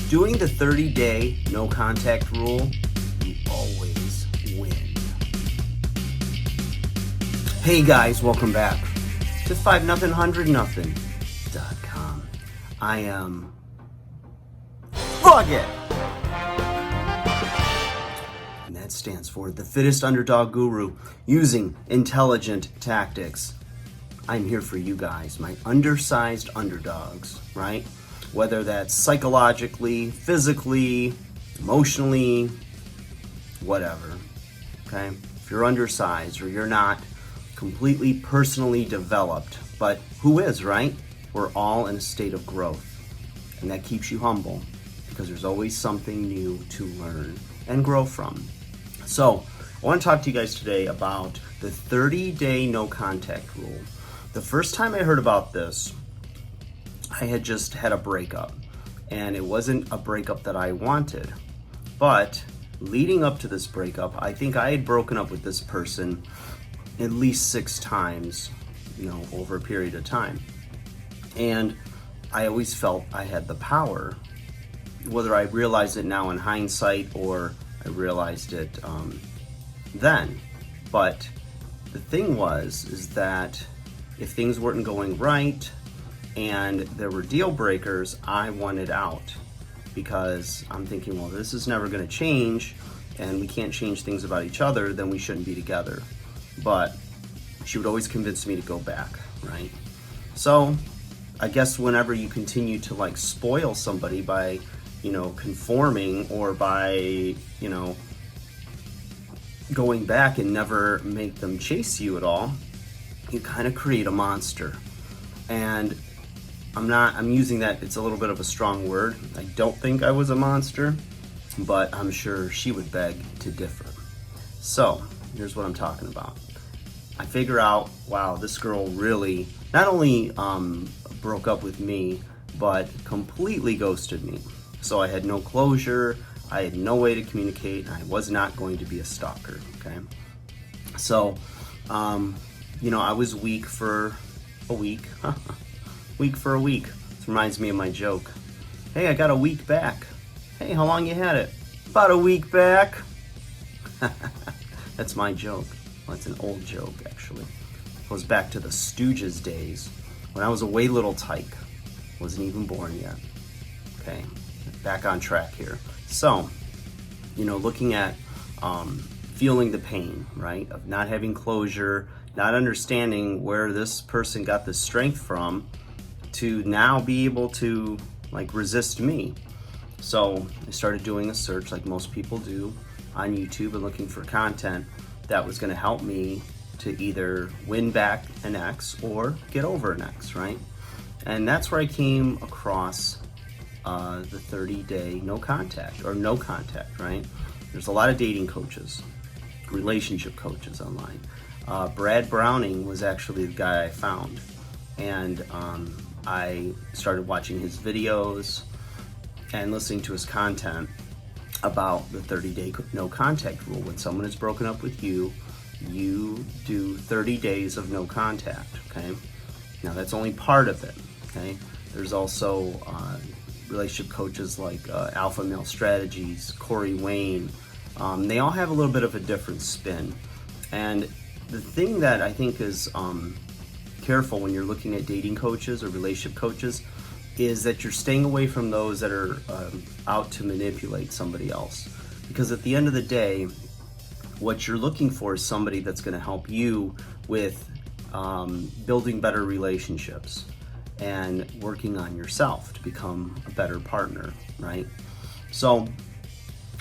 Doing the 30-day no contact rule, you always win. Hey guys, welcome back to 5nothing100nothing.com. I am Bucket, and that stands for the fittest underdog guru using intelligent tactics. I'm here for you guys, my undersized underdogs, right? Whether that's psychologically, physically, emotionally, whatever, okay? If you're undersized or you're not completely personally developed, but who is, right? We're all in a state of growth, and that keeps you humble because there's always something new to learn and grow from. So I want to talk to you guys today about the 30-day no contact rule. The first time I heard about this, I had just had a breakup, and it wasn't a breakup that I wanted. But leading up to this breakup, I think I had broken up with this person at least 6 times, over a period of time. And I always felt I had the power, whether I realized it now in hindsight or I realized it then. But the thing is that if things weren't going right and there were deal breakers, I wanted out because I'm thinking, well, this is never going to change and we can't change things about each other, then we shouldn't be together. But she would always convince me to go back, right? So I guess whenever you continue to spoil somebody by, conforming or by, going back and never make them chase you at all, you kind of create a monster. And I'm using that, it's a little bit of a strong word. I don't think I was a monster, but I'm sure she would beg to differ. So here's what I'm talking about. I figure out, wow, this girl really not only broke up with me, but completely ghosted me. So I had no closure, I had no way to communicate, and I was not going to be a stalker, okay? So, I was weak for a week. Weak for a week. This reminds me of my joke. Hey, I got a week back. Hey, how long you had it? About a week back. That's my joke. Well, it's an old joke, actually. It goes back to the Stooges days when I was a way little tyke. Wasn't even born yet. Okay, back on track here. So, looking at feeling the pain, right, of not having closure, not understanding where this person got the strength from to now be able to resist me. So I started doing a search like most people do on YouTube and looking for content that was going to help me to either win back an ex or get over an ex, right? And that's where I came across the 30-day no contact, right? There's a lot of dating coaches, relationship coaches online. Brad Browning was actually the guy I found, and I started watching his videos and listening to his content about the 30-day no contact rule. When someone has broken up with you, you do 30 days of no contact, okay? Now that's only part of it, okay? There's also relationship coaches like Alpha Male Strategies, Corey Wayne. They all have a little bit of a different spin. And the thing that I think is careful when you're looking at dating coaches or relationship coaches is that you're staying away from those that are out to manipulate somebody else. Because at the end of the day, what you're looking for is somebody that's going to help you with building better relationships and working on yourself to become a better partner, right? So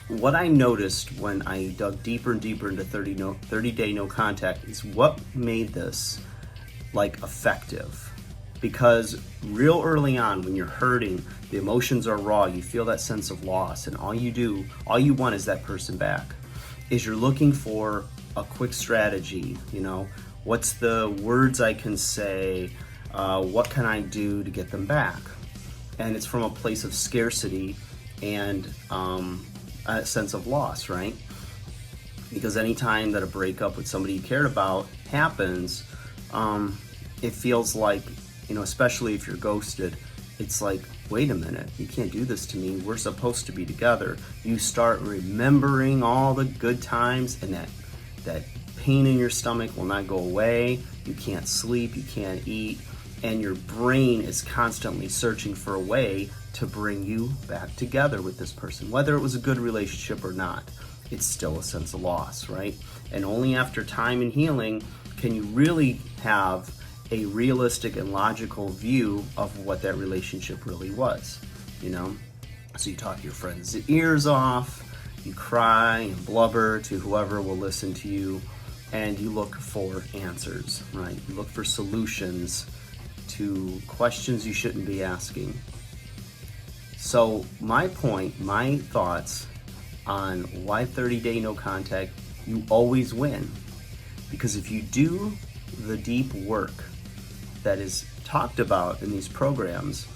what I noticed when I dug deeper and deeper into 30-day no contact is what made this effective. Because real early on, when you're hurting, the emotions are raw, you feel that sense of loss, and all you want is that person back. Is you're looking for a quick strategy, what's the words I can say, what can I do to get them back? And it's from a place of scarcity and a sense of loss, right? Because anytime that a breakup with somebody you cared about happens, it feels like, especially if you're ghosted, it's like, wait a minute, you can't do this to me. We're supposed to be together. You start remembering all the good times, and that pain in your stomach will not go away. You can't sleep, you can't eat, and your brain is constantly searching for a way to bring you back together with this person. Whether it was a good relationship or not, it's still a sense of loss, right? And only after time and healing can you really have a realistic and logical view of what that relationship really was, you know? So you talk your friends' ears off, you cry and blubber to whoever will listen to you, and you look for answers, right? You look for solutions to questions you shouldn't be asking. So my point, my thoughts on why 30-day no contact, you always win. Because if you do the deep work that is talked about in these programs,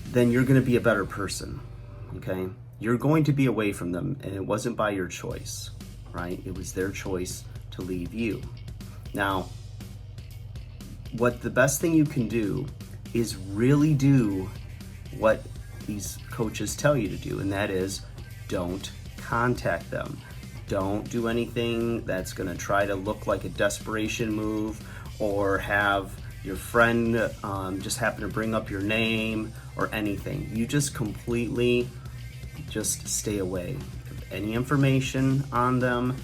then you're going to be a better person, okay? You're going to be away from them, and it wasn't by your choice, right? It was their choice to leave you. Now, what the best thing you can do is really do what these coaches tell you to do, and that is don't contact them. Don't do anything that's going to try to look like a desperation move, or have your friend just happen to bring up your name or anything. You just completely just stay away. Any information on them,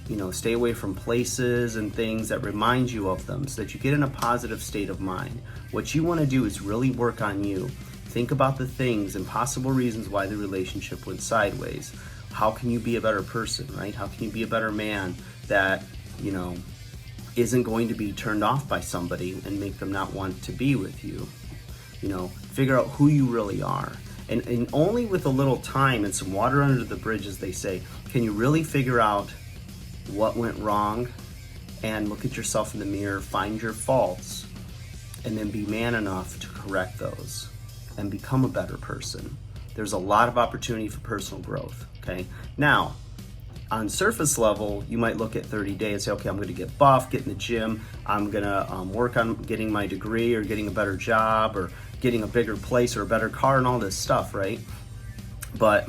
you know, stay away from places and things that remind you of them so that you get in a positive state of mind. What you want to do is really work on you. Think about the things and possible reasons why the relationship went sideways. How can you be a better person, right? How can you be a better man that, you know, isn't going to be turned off by somebody and make them not want to be with you? You know, figure out who you really are. And only with a little time and some water under the bridge, as they say, can you really figure out what went wrong and look at yourself in the mirror, find your faults, and then be man enough to correct those and become a better person. There's a lot of opportunity for personal growth, okay? Now, on surface level, you might look at 30 days and say, okay, I'm going to get buff, get in the gym, I'm going to work on getting my degree or getting a better job or getting a bigger place or a better car and all this stuff, right? But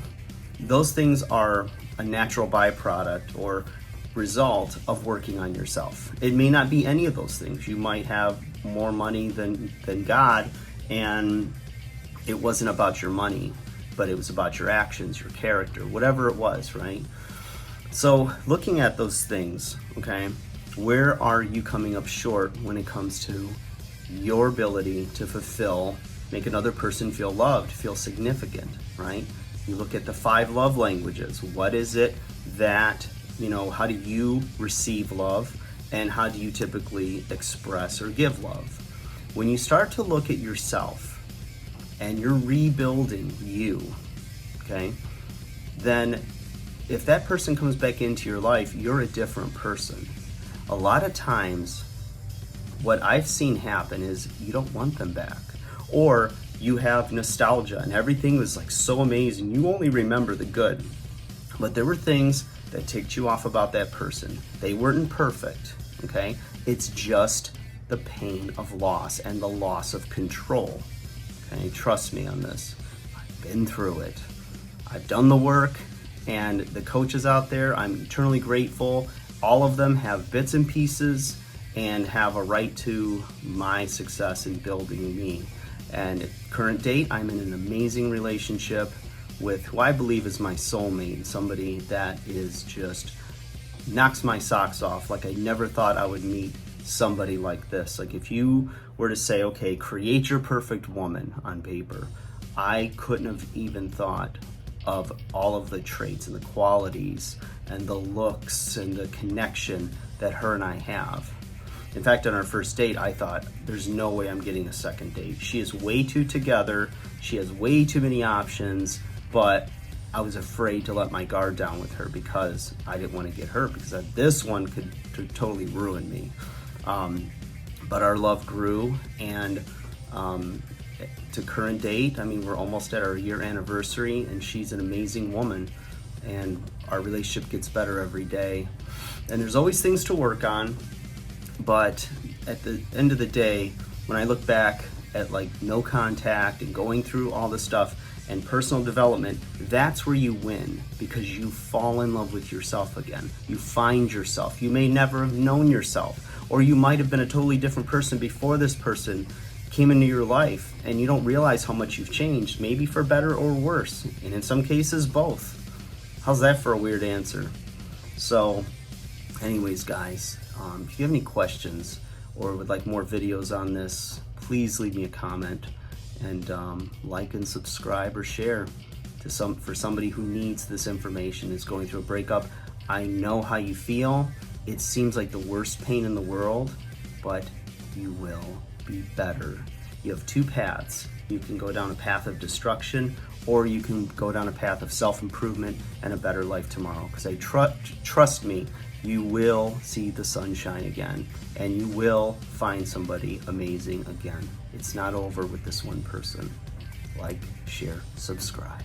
those things are a natural byproduct or result of working on yourself. It may not be any of those things. You might have more money than God, and it wasn't about your money, but it was about your actions, your character, whatever it was, right? So looking at those things, okay, where are you coming up short when it comes to your ability to fulfill, make another person feel loved, feel significant, right? You look at the 5 love languages. What is it that, you know, how do you receive love, and how do you typically express or give love? When you start to look at yourself and you're rebuilding you, okay, then if that person comes back into your life, you're a different person. A lot of times, what I've seen happen is you don't want them back, or you have nostalgia and everything was like so amazing. You only remember the good, but there were things that ticked you off about that person. They weren't perfect, okay? It's just the pain of loss and the loss of control, okay? Trust me on this. I've been through it. I've done the work. And the coaches out there, I'm eternally grateful. All of them have bits and pieces and have a right to my success in building me. And at current date, I'm in an amazing relationship with who I believe is my soulmate, somebody that is just knocks my socks off. Like I never thought I would meet somebody like this. Like if you were to say, okay, create your perfect woman on paper, I couldn't have even thought of all of the traits and the qualities and the looks and the connection that her and I have. In fact, on our first date, I thought, there's no way I'm getting a second date. She is way too together. She has way too many options, but I was afraid to let my guard down with her because I didn't want to get hurt, because this one could totally ruin me. But our love grew, and to current date, I mean, we're almost at our year anniversary, and she's an amazing woman, and our relationship gets better every day. And there's always things to work on, but at the end of the day, when I look back at like no contact and going through all this stuff and personal development, that's where you win, because you fall in love with yourself again. You find yourself. You may never have known yourself, or you might have been a totally different person before this person came into your life, and you don't realize how much you've changed, maybe for better or worse, and in some cases both. How's that for a weird answer? So anyways, guys, if you have any questions or would like more videos on this, please leave me a comment, and like and subscribe or share to for somebody who needs this information, is going through a breakup. I know how you feel. It seems like the worst pain in the world, but you will be better. You have two paths. You can go down a path of destruction, or you can go down a path of self-improvement and a better life tomorrow. Because I trust me, you will see the sunshine again, and you will find somebody amazing again. It's not over with this one person. Like, share, subscribe.